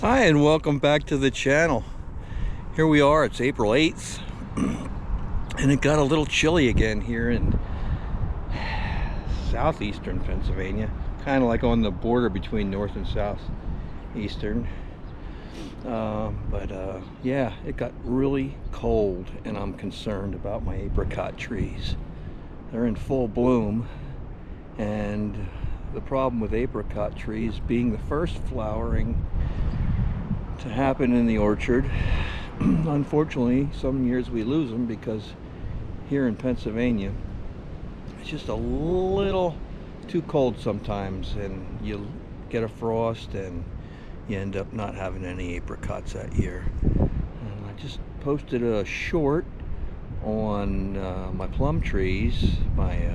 Hi and welcome back to the channel. Here we are, it's April 8th and it got a little chilly again here in southeastern Pennsylvania, kind of like on the border between north and southeastern. Yeah, it got really cold and I'm concerned about my apricot trees. They're in full bloom, and the problem with apricot trees being the first flowering to happen in the orchard, unfortunately some years we lose them because here in Pennsylvania it's just a little too cold sometimes, and you get a frost and you end up not having any apricots that year. And I just posted a short on my plum trees, my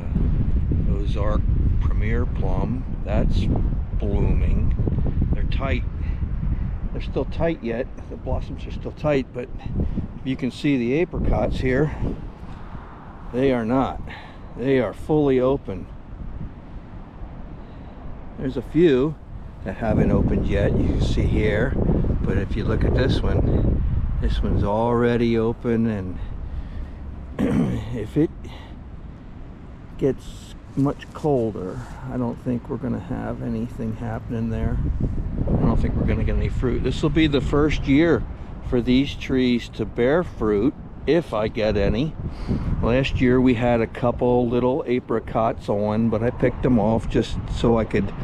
Ozark Premier plum. That's blooming. They're tight. They're still tight yet. The blossoms are still tight, but you can see the apricots here. They are not. They are fully open. There's a few that haven't opened yet, you can see here. But if you look at this one's already open, and if it gets much colder, I don't think we're going to have anything happening there. I don't think we're going to get any fruit. This will be the first year for these trees to bear fruit, if I get any. Last year we had a couple little apricots on, but I picked them off just so I could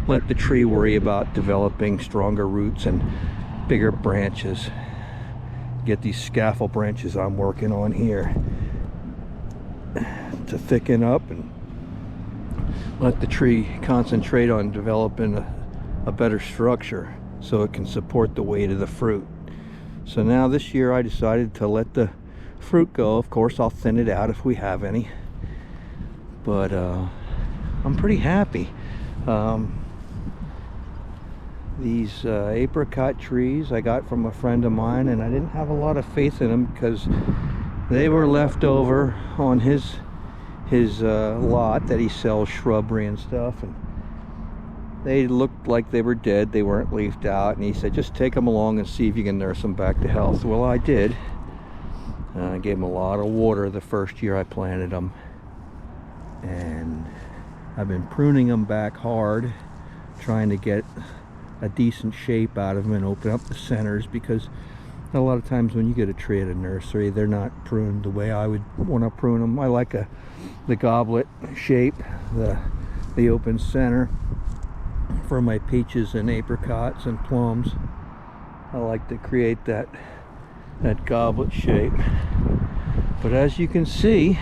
let the tree worry about developing stronger roots and bigger branches. Get these scaffold branches I'm working on here to thicken up and let the tree concentrate on developing a better structure so it can support the weight of the fruit. So now this year I decided to let the fruit go. Of course I'll thin it out if we have any, but I'm pretty happy. These apricot trees I got from a friend of mine, and I didn't have a lot of faith in them because they were left over on his lot that he sells shrubbery and stuff, and they looked like they were dead. They weren't leafed out, and he said just take them along and see if you can nurse them back to health. Well, I did. I gave them a lot of water the first year I planted them, and I've been pruning them back hard, trying to get a decent shape out of them and open up the centers, because a lot of times when you get a tree at a nursery, they're not pruned the way I would want to prune them. I like the goblet shape, the open center for my peaches and apricots and plums. I like to create that goblet shape. But as you can see,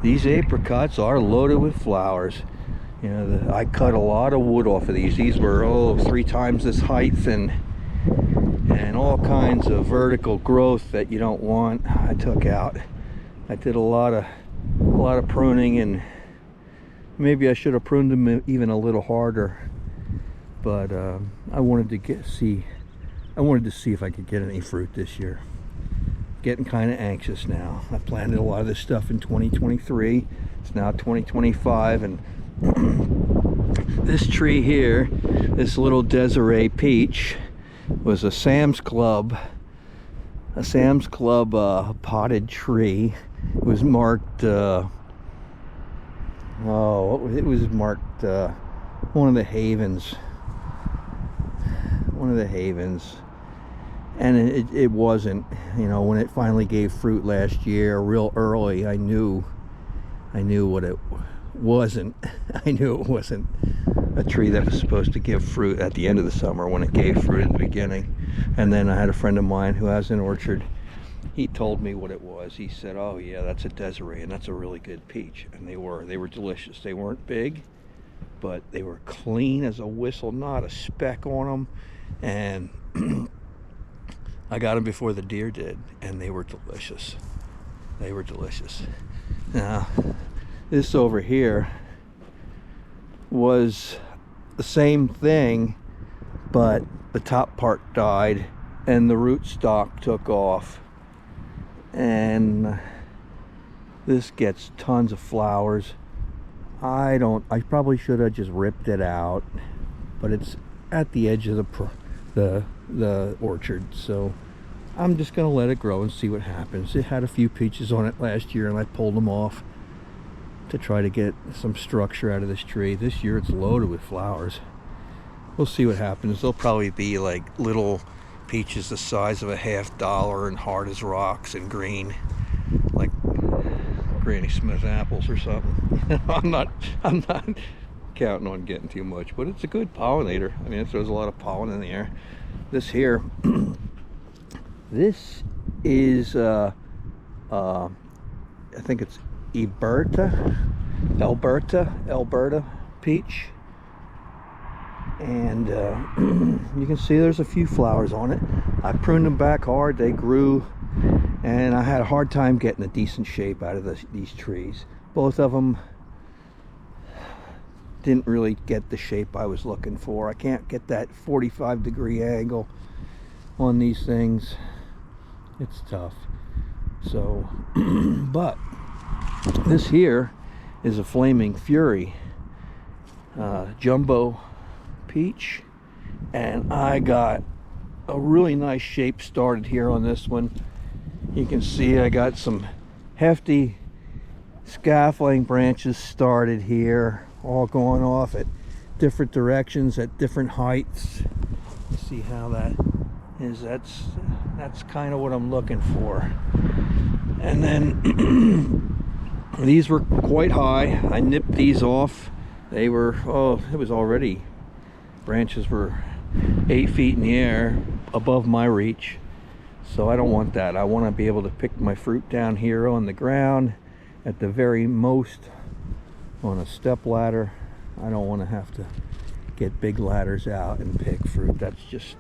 these apricots are loaded with flowers. You know, I cut a lot of wood off of these. These were 3 times this height, and all kinds of vertical growth that you don't want I took out. I did a lot of pruning, and maybe I should have pruned them even a little harder, but I wanted to see if I could get any fruit this year. Getting kind of anxious now. I planted a lot of this stuff in 2023. It's now 2025, and this tree here, this little Desiree peach, was a Sam's Club potted tree. It was marked it was marked one of the havens, and it wasn't. You know, when it finally gave fruit last year real early, I knew what it wasn't. I knew it wasn't a tree that was supposed to give fruit at the end of the summer when it gave fruit in the beginning. And then I had a friend of mine who has an orchard. He told me what it was. He said, oh yeah, that's a Desiree, and that's a really good peach. And they were delicious. They weren't big, but they were clean as a whistle, not a speck on them. And I got them before the deer did, and they were delicious. They were delicious. Now, this over here was the same thing, but the top part died and the rootstock took off, and this gets tons of flowers. I probably should have just ripped it out, but it's at the edge of the orchard. So I'm just gonna let it grow and see what happens. It had a few peaches on it last year and I pulled them off to try to get some structure out of this tree. This year it's loaded with flowers. We'll see what happens. They'll probably be like little peaches the size of a $50 and hard as rocks and green, like Granny Smith apples or something. I'm not counting on getting too much, but it's a good pollinator. I mean, it throws a lot of pollen in the air. This here, this is I think it's Alberta peach, and you can see there's a few flowers on it. I pruned them back hard. They grew, and I had a hard time getting a decent shape out of these trees. Both of them didn't really get the shape I was looking for. I can't get that 45-degree angle on these things. It's tough. So but this here is a Flaming Fury jumbo peach, and I got a really nice shape started here on this one. You can see I got some hefty scaffolding branches started here, all going off at different directions at different heights. See how that is? That's kind of what I'm looking for. And then these were quite high. I nipped these off. They were, oh, it was already, branches were 8 feet in the air above my reach. So I don't want that. I want to be able to pick my fruit down here on the ground, at the very most on a step ladder. I don't want to have to get big ladders out and pick fruit. That's just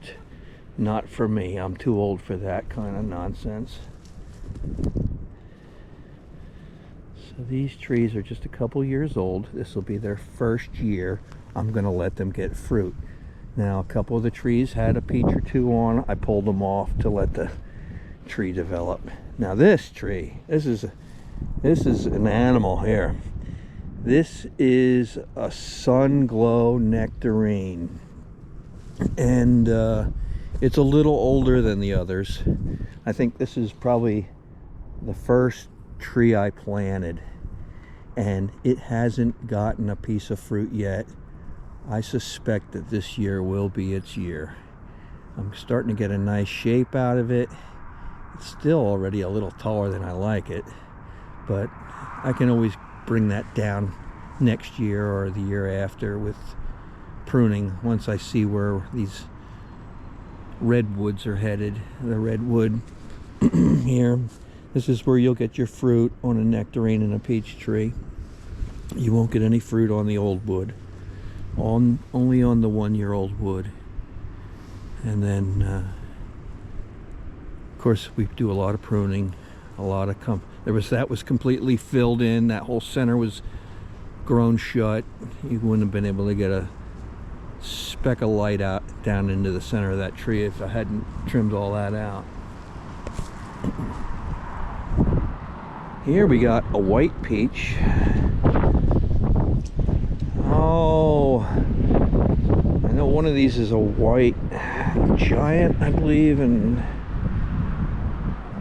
not for me. I'm too old for that kind of nonsense. So these trees are just a couple years old. This will be their first year. I'm going to let them get fruit. Now, a couple of the trees had a peach or two on. I pulled them off to let the tree develop. Now this tree, this is an animal here. This is a Sun Glow nectarine, and it's a little older than the others. I think this is probably the first tree I planted, and it hasn't gotten a piece of fruit yet. I suspect that this year will be its year. I'm starting to get a nice shape out of it. It's still already a little taller than I like it, but I can always bring that down next year or the year after with pruning, once I see where these redwoods are headed. The redwood here, this is where you'll get your fruit on a nectarine and a peach tree. You won't get any fruit on the old wood, only on the 1-year-old wood. And then of course we do a lot of pruning, a lot of that was completely filled in. That whole center was grown shut. You wouldn't have been able to get a speck of light out down into the center of that tree if I hadn't trimmed all that out. Here we got a white peach. Oh, I know one of these is a white giant, I believe, and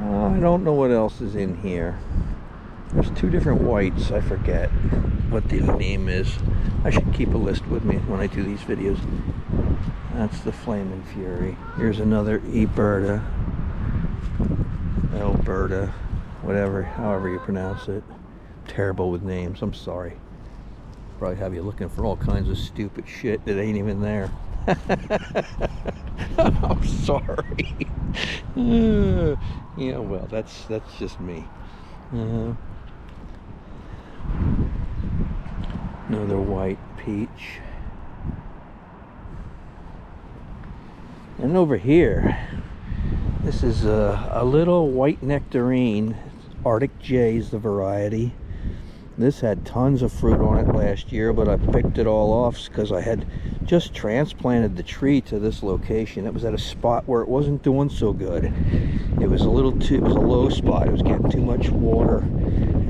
I don't know what else is in here. There's 2 different whites. I forget what the name is. I should keep a list with me when I do these videos. That's the Flaming Fury. Here's another Alberta, whatever, however you pronounce it. Terrible with names, I'm sorry. Probably have you looking for all kinds of stupid shit that ain't even there. I'm sorry. Yeah, well, that's just me. Another white peach. And over here, this is a little white nectarine. Arctic J is the variety. This had tons of fruit on it last year, but I picked it all off because I had just transplanted the tree to this location. It was at a spot where it wasn't doing so good. It was a low spot. It was getting too much water.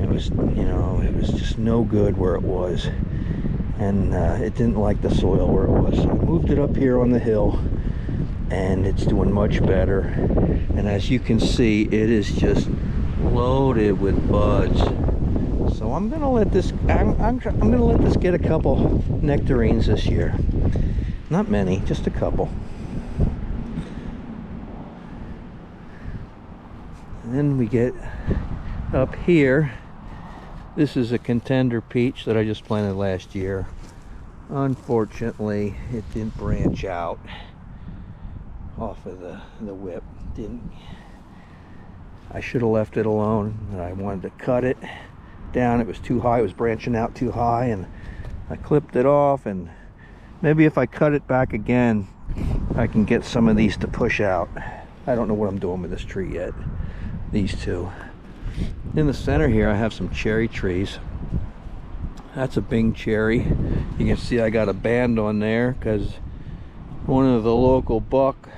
It was, it was just no good where it was. And it didn't like the soil where it was. So I moved it up here on the hill. and it's doing much better. And as you can see, it is just loaded with buds. So I'm gonna let this I'm gonna let this get a couple nectarines this year. Not many, just a couple. And then we get up here. This is a contender peach that I just planted last year. Unfortunately, it didn't branch out off of the whip. I should have left it alone, and I wanted to cut it down. It was too high, it was branching out too high, and I clipped it off. And maybe if I cut it back again, I can get some of these to push out. I don't know what I'm doing with this tree yet. These two. In the center here, I have some cherry trees. That's a Bing cherry. You can see I got a band on there because one of the local buck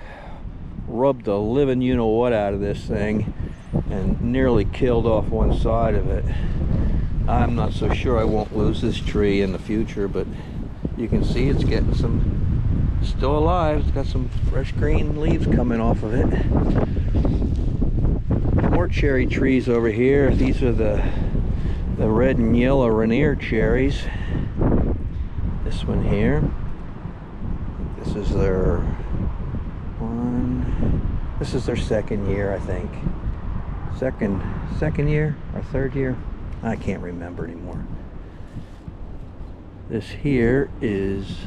rubbed the living you-know-what out of this thing and nearly killed off one side of it. I'm not so sure I won't lose this tree in the future, but you can see it's getting some, still alive. It's got some fresh green leaves coming off of it. More cherry trees over here. These are the red and yellow Rainier cherries. This one here. This is their this is their second year, I think. Second year or third year? I can't remember anymore. This here is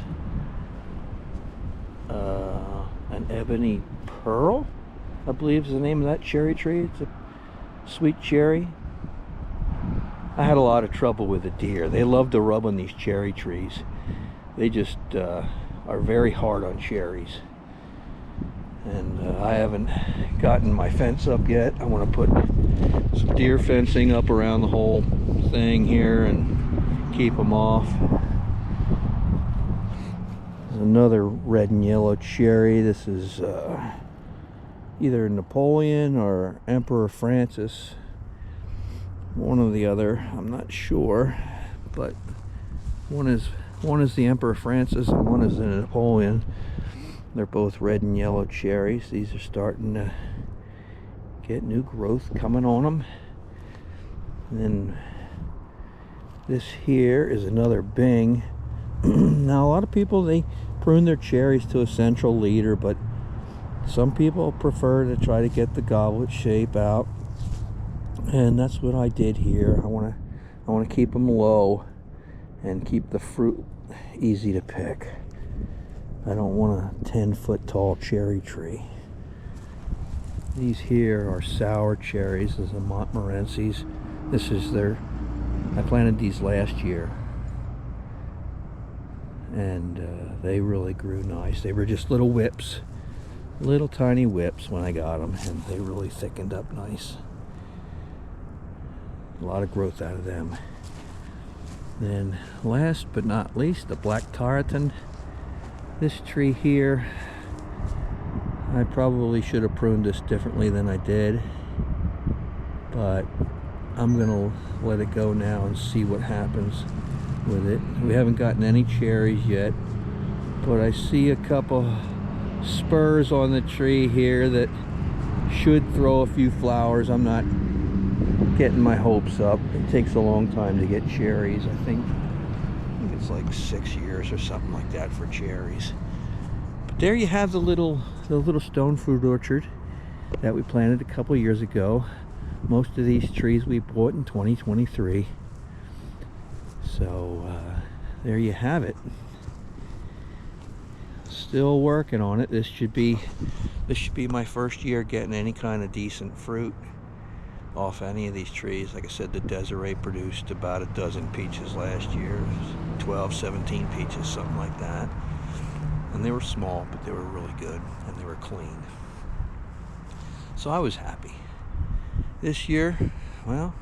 an ebony pearl, I believe is the name of that cherry tree. It's a sweet cherry. I had a lot of trouble with the deer. They love to rub on these cherry trees. They just are very hard on cherries. And I haven't gotten my fence up yet. I want to put some deer fencing up around the whole thing here and keep them off. There's another red and yellow cherry. This is either Napoleon or Emperor Francis. One or the other, I'm not sure, but one is the Emperor Francis and one is the Napoleon. They're both red and yellow cherries. These are starting to get new growth coming on them. And then this here is another Bing. Now a lot of people, they prune their cherries to a central leader, but some people prefer to try to get the goblet shape out. And that's what I did here. I want to keep them low and keep the fruit easy to pick. I don't want a 10-foot tall cherry tree. These here are sour cherries. This is a Montmorency's. This is I planted these last year, and they really grew nice. They were just little whips, little tiny whips when I got them, and they really thickened up nice. A lot of growth out of them. Then last but not least, the black tarleton. This tree here, I probably should have pruned this differently than I did, but I'm gonna let it go now and see what happens with it. We haven't gotten any cherries yet, but I see a couple spurs on the tree here that should throw a few flowers. I'm not getting my hopes up. It takes a long time to get cherries. I think it's like 6 years or something like that for cherries. But there you have the little stone fruit orchard that we planted a couple years ago. Most of these trees we bought in 2023. So there you have it. Still working on it. This should be my first year getting any kind of decent fruit off any of these trees. Like I said, the Desiree produced about a dozen peaches last year, 12, 17 peaches, something like that. And they were small, but they were really good, and they were clean. So I was happy. This year, well,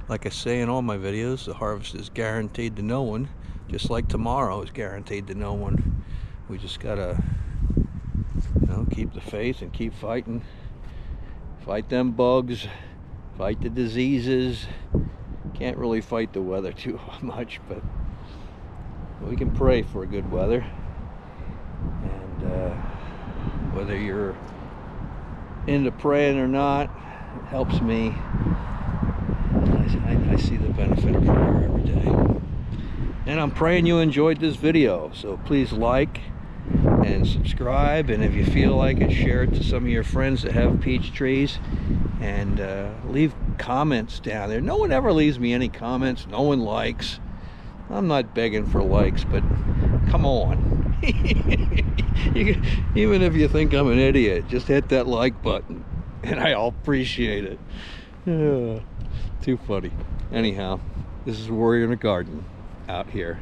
like I say in all my videos, the harvest is guaranteed to no one, just like tomorrow is guaranteed to no one. We just gotta, keep the faith and keep fighting. Fight them bugs. Fight the diseases. Can't really fight the weather too much, but we can pray for good weather. And whether you're into praying or not. It helps me. I see the benefit of prayer every day. And I'm praying you enjoyed this video. So please like and subscribe. And if you feel like it, share it to some of your friends that have peach trees. And leave comments down there. No one ever leaves me any comments. No one likes. I'm not begging for likes, but come on. Even if you think I'm an idiot, just hit that like button and I'll appreciate it. Too funny. Anyhow, this is Warrior in the Garden out here.